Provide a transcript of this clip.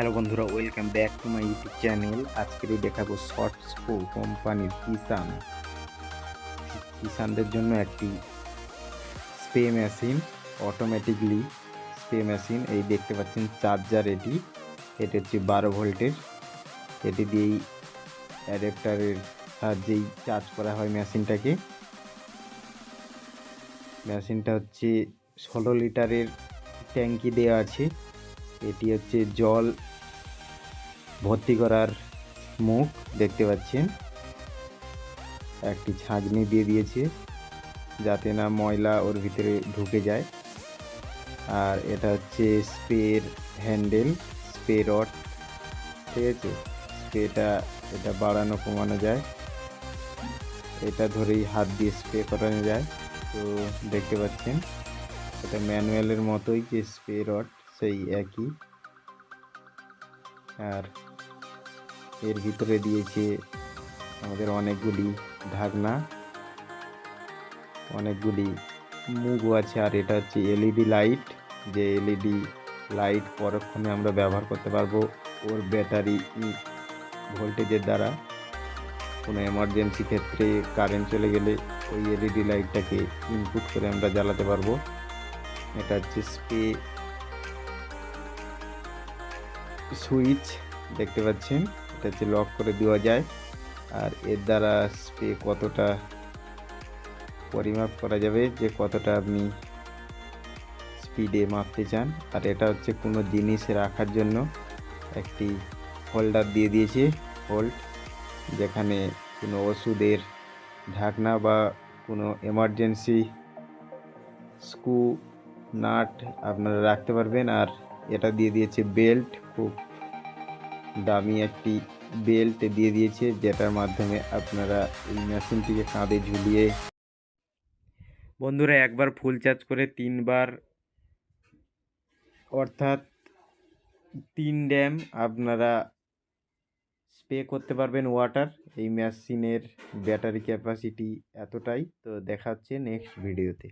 Hello বন্ধুরা, welcome back to my YouTube channel. আজকেরই দেখাবো শর্টস্কো কোম্পানির কিষানদের জন্য একটি spray machine, automatically spray machine. এই দেখতে পাচ্ছেন চার্জার, এটি হচ্ছে 12 ভোল্টের। এটি দিয়েই অ্যাডাপ্টারের সাহায্যেই চার্জ করা হয় মেশিনটাকে। মেশিনটা হচ্ছে 16 লিটারের ট্যাঙ্কি দেওয়া আছে। এটি হচ্ছে জল ভর্তি করার মুখ, দেখতে পাচ্ছেন। একটি ছাঁকনি দিয়ে দিয়েছে যাতে না ময়লা ওর ভিতরে ঢুকে যায়। আর এটা হচ্ছে স্প্রের হ্যান্ডেল, স্প্রে রড, ঠিক আছে। এটা বাড়ানো কমানো যায়, এটা ধরেই হাত দিয়ে স্প্রে করানো যায়। তো দেখতে পাচ্ছেন এটা ম্যানুয়ালের মতোই, যে স্প্রে রড সেই একই। আর এর ভিতরে দিয়েছে আমাদের অনেকগুলি ঢাকনা, অনেকগুলি মুখও আছে। আর এটা হচ্ছে এলইডি লাইট, যে এলইডি লাইট পরক্ষণে আমরা ব্যবহার করতে পারবো ওর ব্যাটারি ভোল্টেজের দ্বারা। কোনো এমার্জেন্সি ক্ষেত্রে কারেন্ট চলে গেলে ওই এলইডি লাইটটাকে ইনপুট করে আমরা জ্বালাতে পারবো। এটা হচ্ছে স্প্রে সুইচ, দেখতে পাচ্ছেন। এটা হচ্ছে লক করে দেওয়া যায়। আর এর দ্বারা স্প্রে কতটা পরিমাপ করা যাবে, যে কতটা আপনি স্পিডে মাপতে চান। আর এটা হচ্ছে কোনো জিনিস রাখার জন্য একটি হোল্ডার দিয়ে দিয়েছে, হোল্ড, যেখানে কোনো ওষুধের ঢাকনা বা কোনো এমার্জেন্সি স্ক্রু নাট আপনারা রাখতে পারবেন। আর এটা দিয়ে দিয়েছে বেল্ট, খুব দামি একটি বেল্ট দিয়ে দিয়েছে, যেটার মাধ্যমে আপনারা এই মেশিনটিকে কাঁধে ঝুলিয়ে, বন্ধুরা, একবার ফুল চার্জ করে 3বার, অর্থাৎ 3 ড্যাম আপনারা স্প্রে করতে পারবেন ওয়াটার। এই মেশিনের ব্যাটারি ক্যাপাসিটি এতটাই। তো দেখা হচ্ছে নেক্সট ভিডিওতে।